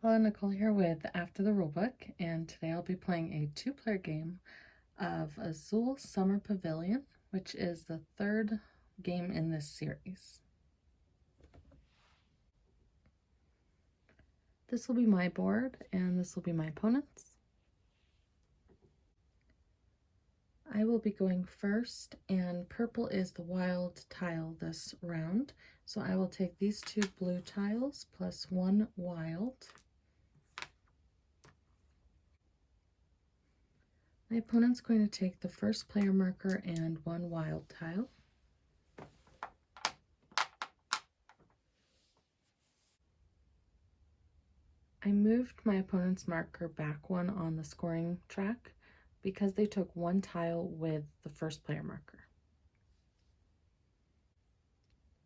Hello, Nicole here with After the Rulebook, and today I'll be playing a two-player game of Azul Summer Pavilion, which is the third game in this series. This will be my board, and this will be my opponent's. I will be going first, and purple is the wild tile this round, so I will take these two blue tiles plus one wild. My opponent's going to take the first player marker and one wild tile. I moved my opponent's marker back one on the scoring track because they took one tile with the first player marker.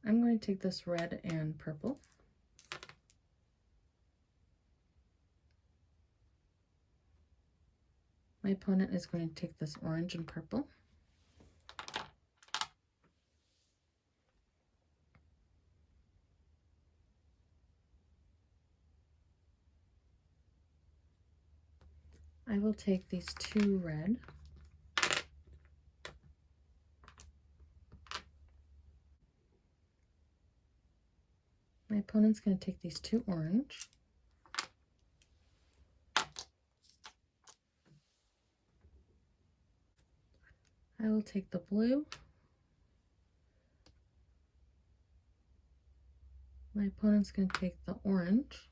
I'm going to take this red and purple. My opponent is going to take this orange and purple. I will take these two red. My opponent's going to take these two orange. I will take the blue. My opponent's going to take the orange.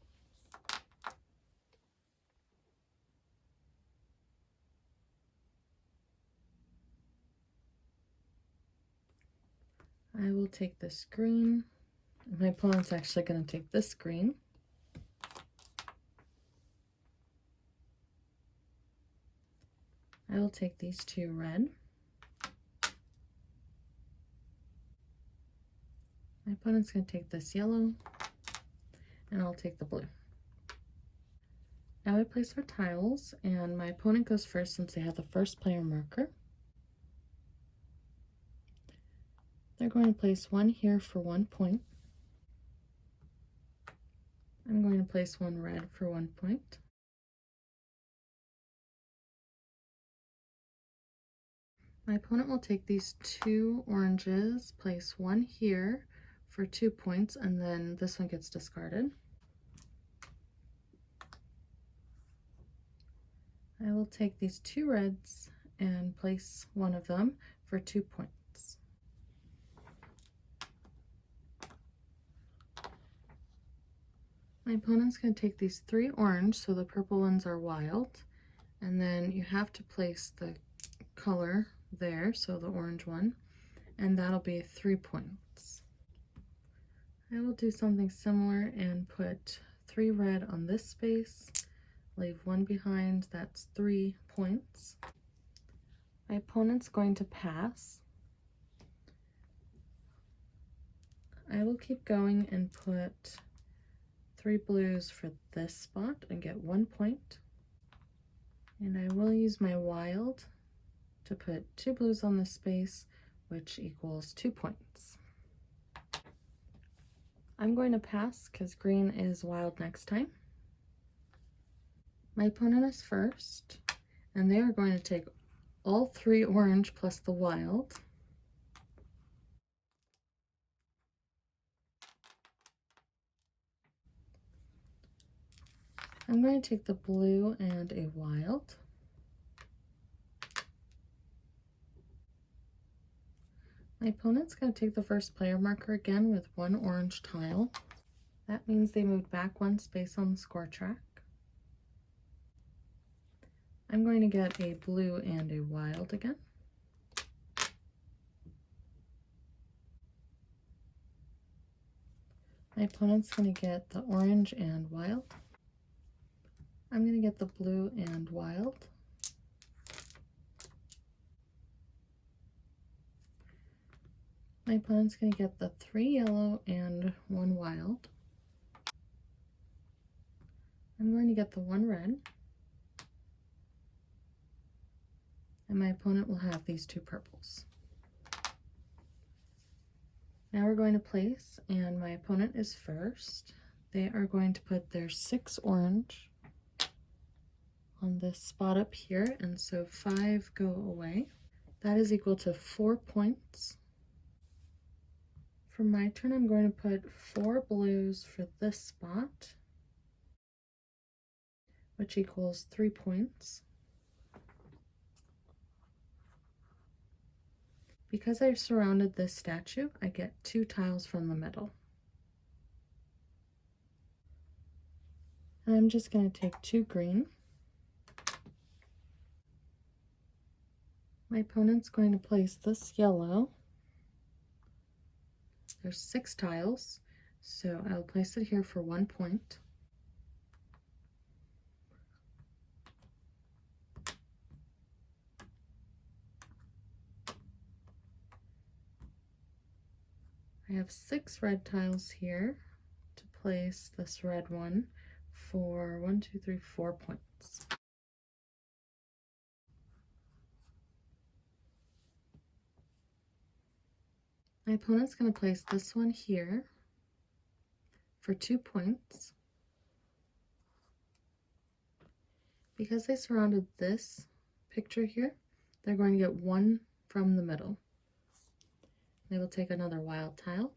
I will take this green. My opponent's actually going to take this green. I will take these two red. My opponent's going to take this yellow, and I'll take the blue. Now we place our tiles, and my opponent goes first since they have the first player marker. They're going to place one here for 1 point. I'm going to place one red for 1 point. My opponent will take these two oranges, place one here for 2 points, and then this one gets discarded. I will take these two reds and place one of them for 2 points. My opponent's going to take these three orange, so the purple ones are wild, and then you have to place the color there, so the orange one, and that'll be 3 points. I will do something similar and put 3 red on this space, leave one behind, that's 3 points. My opponent's going to pass. I will keep going and put 3 blues for this spot and get 1 point. And I will use my wild to put 2 blues on this space, which equals 2 points. I'm going to pass because green is wild next time. My opponent is first, and they are going to take all 3 orange plus the wild. I'm going to take the blue and a wild. My opponent's going to take the first player marker again with 1 orange tile. That means they moved back 1 space on the score track. I'm going to get a blue and a wild again. My opponent's going to get the orange and wild. I'm going to get the blue and wild. My opponent's going to get the 3 yellow and 1 wild. I'm going to get the 1 red. And my opponent will have these 2 purples. Now we're going to place, and my opponent is first. they are going to put their 6 orange on this spot up here, and so 5 go away. That is equal to 4 points. For my turn, I'm going to put 4 blues for this spot, which equals 3 points. Because I surrounded this statue, I get 2 tiles from the middle. And I'm just going to take 2 green. My opponent's going to place this yellow. There's 6 tiles, so I'll place it here for 1 point. I have 6 red tiles here to place this red one for 1, 2, 3, 4 points. My opponent's going to place this one here for 2 points. Because they surrounded this picture here, they're going to get 1 from the middle. They will take another wild tile.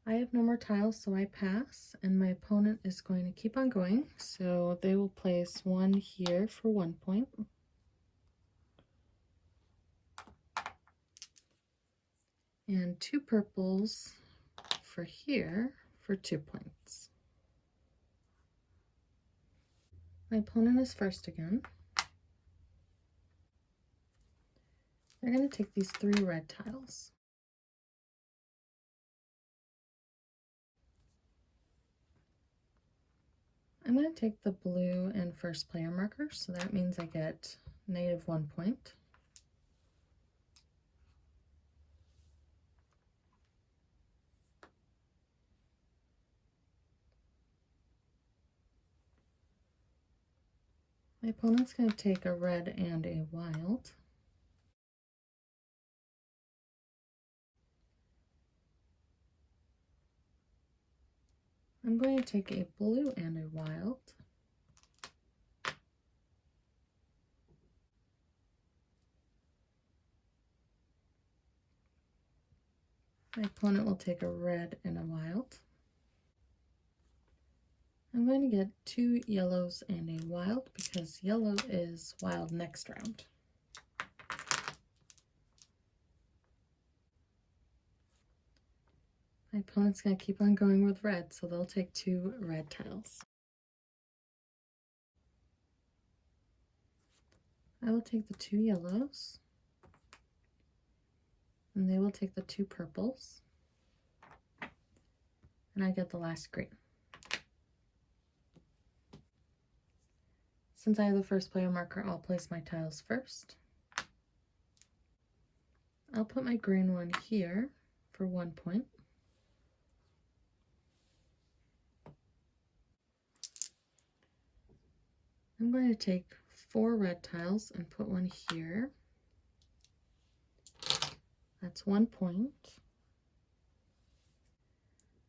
I have no more tiles, so I pass, and my opponent is going to keep on going, so they will place 1 here for 1 point. And 2 purples for here for 2 points. My opponent is first again. They're going to take these 3 red tiles. I'm going to take the blue and first player marker, so that means I get -1 point. My opponent's going to take a red and a wild. I'm going to take a blue and a wild. My opponent will take a red and a wild. I'm going to get 2 yellows and a wild because yellow is wild next round. My opponent's going to keep on going with red, so they'll take 2 red tiles. I will take the 2 yellows, and they will take the 2 purples, and I get the last green. Since I have the first player marker, I'll place my tiles first. I'll put my green one here for 1 point. I'm going to take 4 red tiles and put one here. That's 1 point.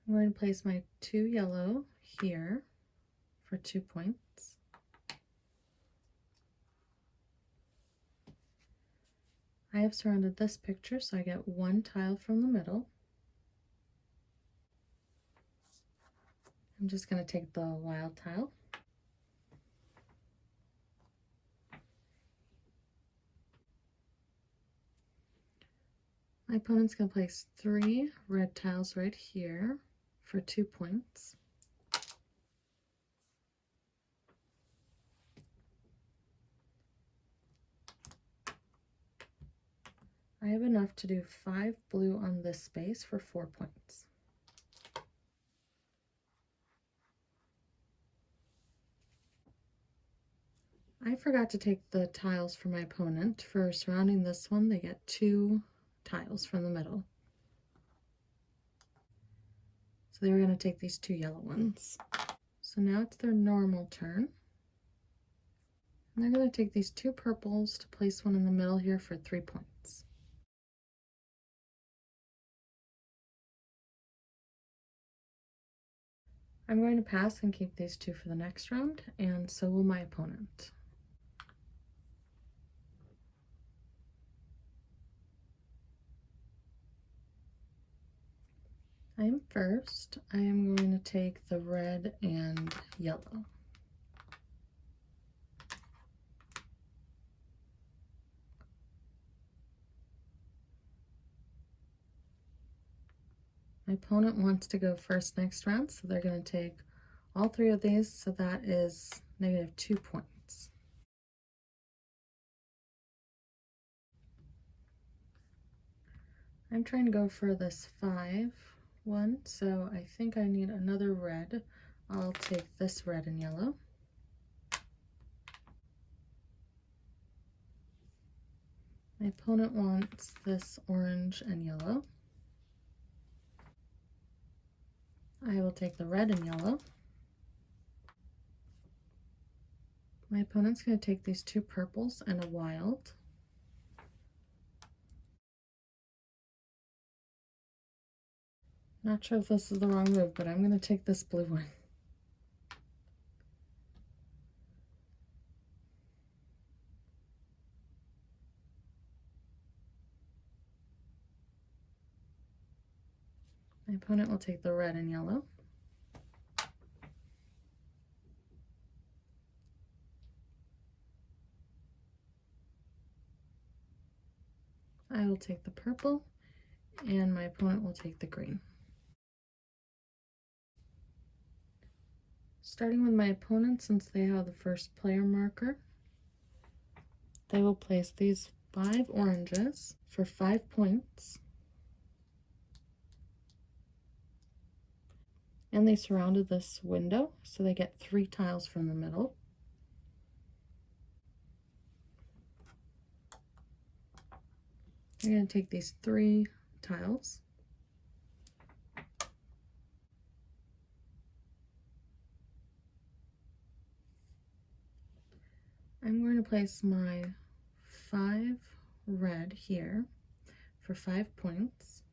I'm going to place my 2 yellow here for 2 points. I have surrounded this picture, so I get 1 tile from the middle. I'm just going to take the wild tile. My opponent's going to place 3 red tiles right here for 2 points. I have enough to do 5 blue on this space for 4 points. I forgot to take the tiles for my opponent. For surrounding this one, they get 2 tiles from the middle. So they were going to take these 2 yellow ones. So now it's their normal turn. And they're going to take these 2 purples to place one in the middle here for 3 points. I'm going to pass and keep these two for the next round, and so will my opponent. I am first. I am going to take the red and yellow. My opponent wants to go first next round, so they're going to take all three of these, so that is -2 points. I'm trying to go for this 5 one, so I think I need another red. I'll take this red and yellow. My opponent wants this orange and yellow. I will take the red and yellow. My opponent's going to take these two purples and a wild. Not sure if this is the wrong move, but I'm going to take this blue one. My opponent will take the red and yellow. I will take the purple, and my opponent will take the green. Starting with my opponent, since they have the first player marker, they will place these 5 oranges for 5 points. And they surrounded this window, so they get 3 tiles from the middle. I'm going to take these 3 tiles. I'm going to place my 5 red here for 5 points.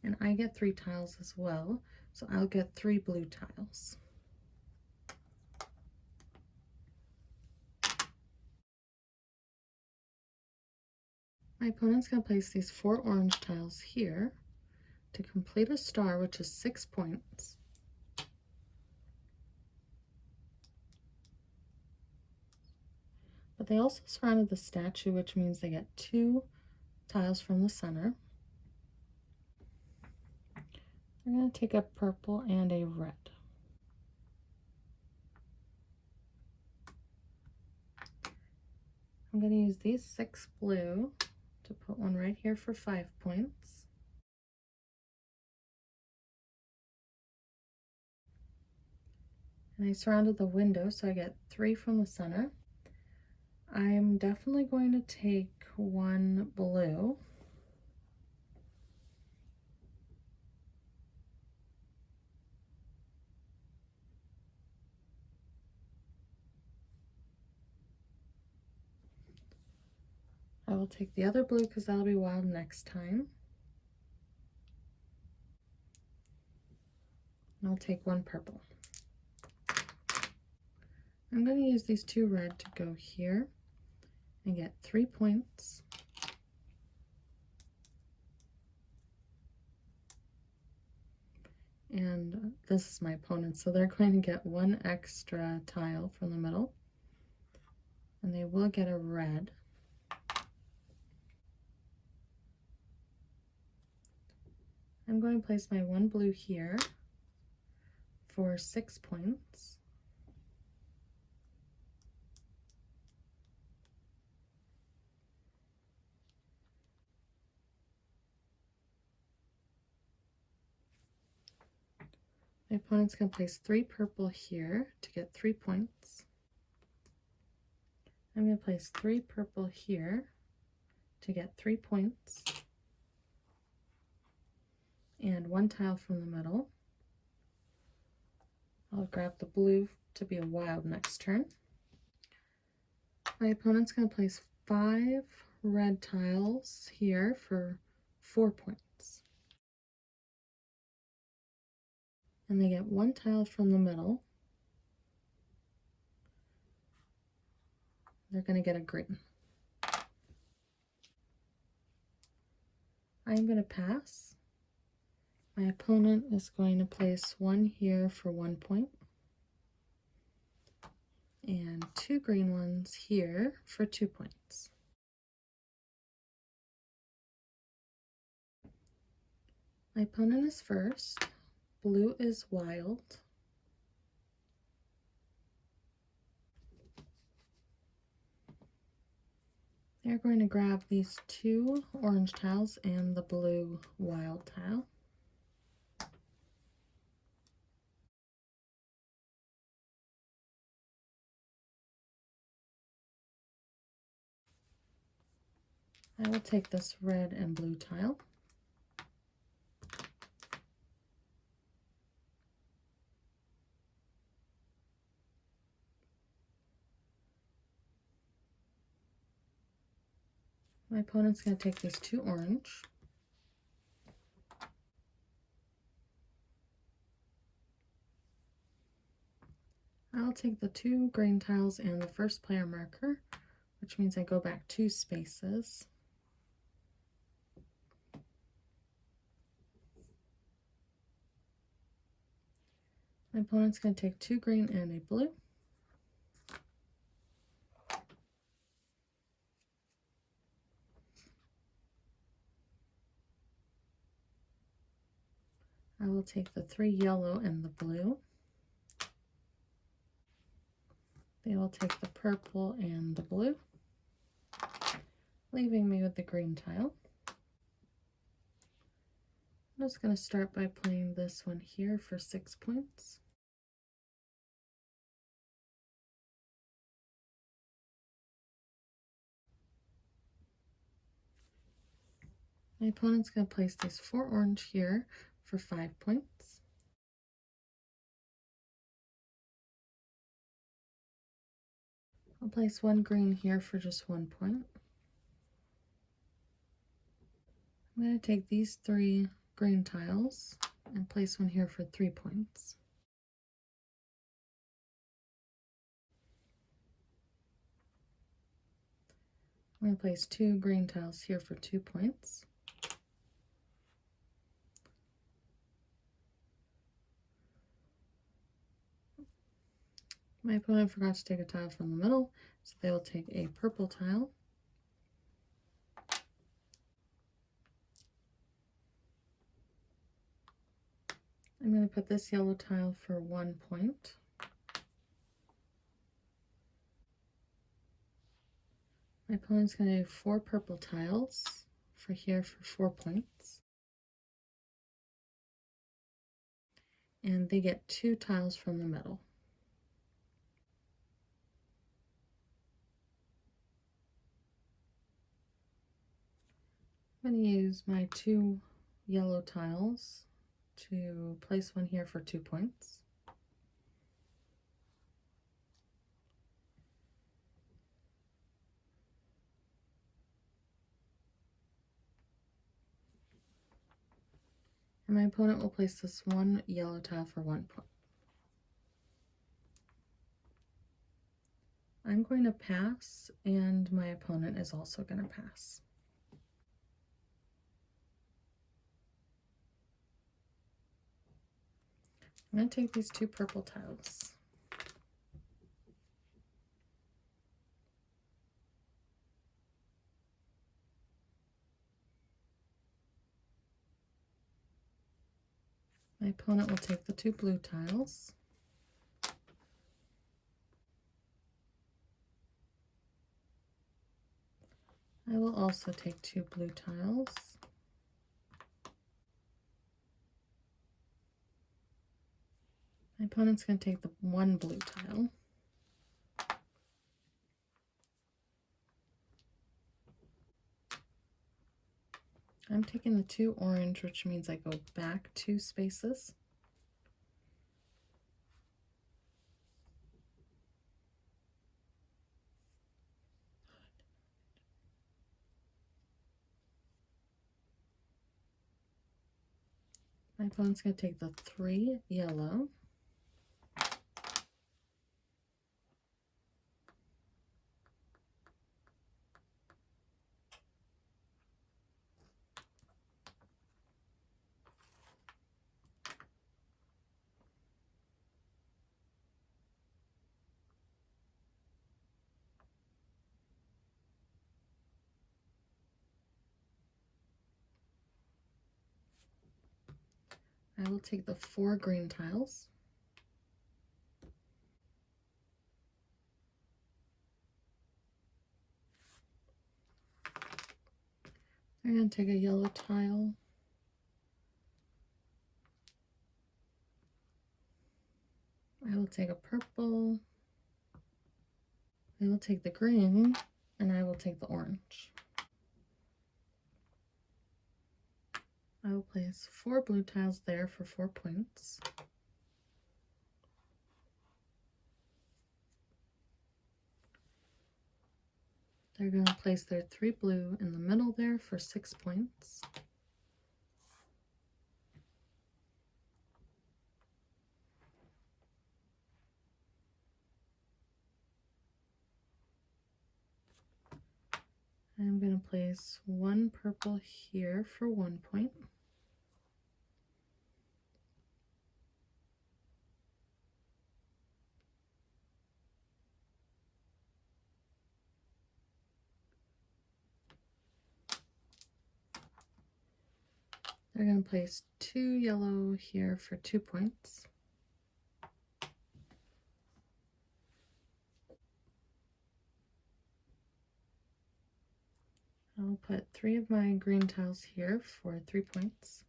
And I get 3 tiles as well, so I'll get 3 blue tiles. My opponent's going to place these 4 orange tiles here to complete a star, which is 6 points. But they also surrounded the statue, which means they get 2 tiles from the center. I'm going to take a purple and a red. I'm going to use these 6 blue to put one right here for 5 points. And I surrounded the window, so I get 3 from the center. I'm definitely going to take 1 blue. I will take the other blue because that'll be wild next time. And I'll take 1 purple. I'm going to use these 2 red to go here and get 3 points. And this is my opponent, so they're going to get 1 extra tile from the middle. And they will get a red. I'm going to place my 1 blue here for 6 points. My opponent's going to place 3 purple here to get 3 points. I'm going to place 3 purple here to get 3 points. And 1 tile from the middle. I'll grab the blue to be a wild next turn. My opponent's going to place 5 red tiles here for 4 points. And they get 1 tile from the middle. They're going to get a green. I'm going to pass. My opponent is going to place 1 here for 1 point. And 2 green ones here for 2 points. My opponent is first. Blue is wild. They're going to grab these 2 orange tiles and the blue wild tile. I will take this red and blue tile. My opponent's going to take these 2 orange. I'll take the 2 green tiles and the first player marker, which means I go back 2 spaces. My opponent's going to take 2 green and a blue. I will take the 3 yellow and the blue. They will take the purple and the blue, leaving me with the green tile. I'm just going to start by playing this one here for 6 points. My opponent's going to place these 4 orange here for 5 points. I'll place 1 green here for just 1 point. I'm going to take these 3 green tiles and place one here for 3 points. I'm going to place 2 green tiles here for 2 points. My opponent forgot to take a tile from the middle, so they will take a purple tile. I'm going to put this yellow tile for 1 point. My opponent's going to do 4 purple tiles for here for 4 points. And they get 2 tiles from the middle. I'm going to use my 2 yellow tiles to place one here for 2 points. And my opponent will place this 1 yellow tile for 1 point. I'm going to pass, and my opponent is also going to pass. I'm going to take these 2 purple tiles. My opponent will take the 2 blue tiles. I will also take 2 blue tiles. My opponent's going to take the 1 blue tile. I'm taking the 2 orange, which means I go back 2 spaces. My opponent's going to take the 3 yellow. I will take the 4 green tiles. I'm going to take a yellow tile. I will take a purple. I will take the green, and I will take the orange. I will place 4 blue tiles there for 4 points. They're going to place their 3 blue in the middle there for 6 points. I'm going to place 1 purple here for 1 point. They're going to place 2 yellow here for 2 points. I'll put 3 of my green tiles here for 3 points.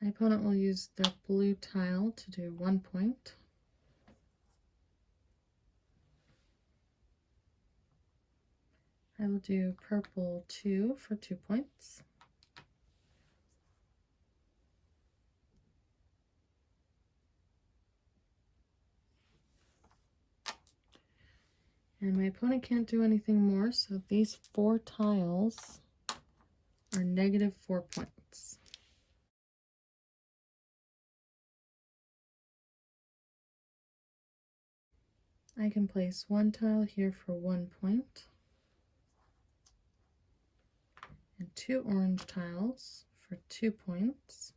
My opponent will use their blue tile to do 1 point. I will do purple 2 for 2 points. And my opponent can't do anything more, so these 4 tiles are negative 4 points. I can place 1 tile here for 1 point, and 2 orange tiles for 2 points.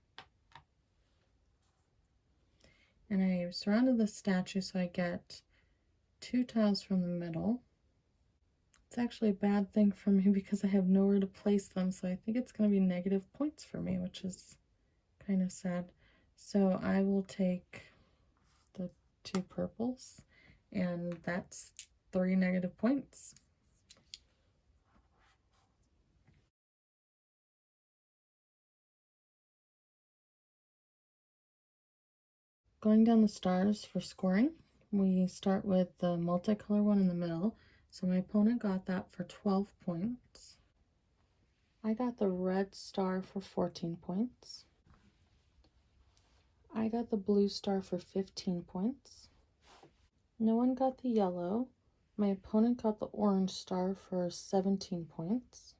And I surrounded the statue so I get 2 tiles from the middle. It's actually a bad thing for me because I have nowhere to place them, so I think it's going to be negative points for me, which is kind of sad. So I will take the 2 purples, and that's 3 negative points. Going down the stars for scoring, we start with the multicolor one in the middle. So my opponent got that for 12 points. I got the red star for 14 points. I got the blue star for 15 points. No one got the yellow. My opponent got the orange star for 17 points.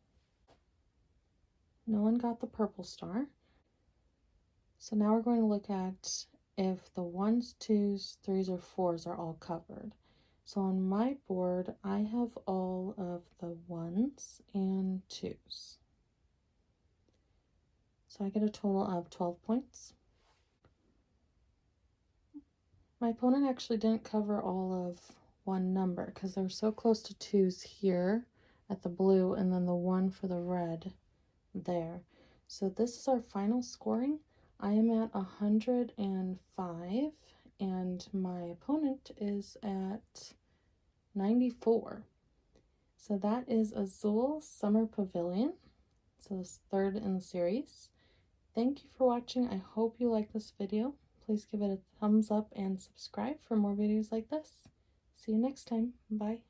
No one got the purple star. So now we're going to look at if the 1s, 2s, 3s, or 4s are all covered. So on my board, I have all of the 1s and 2s. So I get a total of 12 points. My opponent actually didn't cover all of one number because they're so close to 2s here at the blue and then the 1 for the red there. So this is our final scoring. I am at 105 and my opponent is at 94. So that is Azul Summer Pavilion. So this 3rd in the series. Thank you for watching. I hope you like this video. Please give it a thumbs up and subscribe for more videos like this. See you next time. Bye.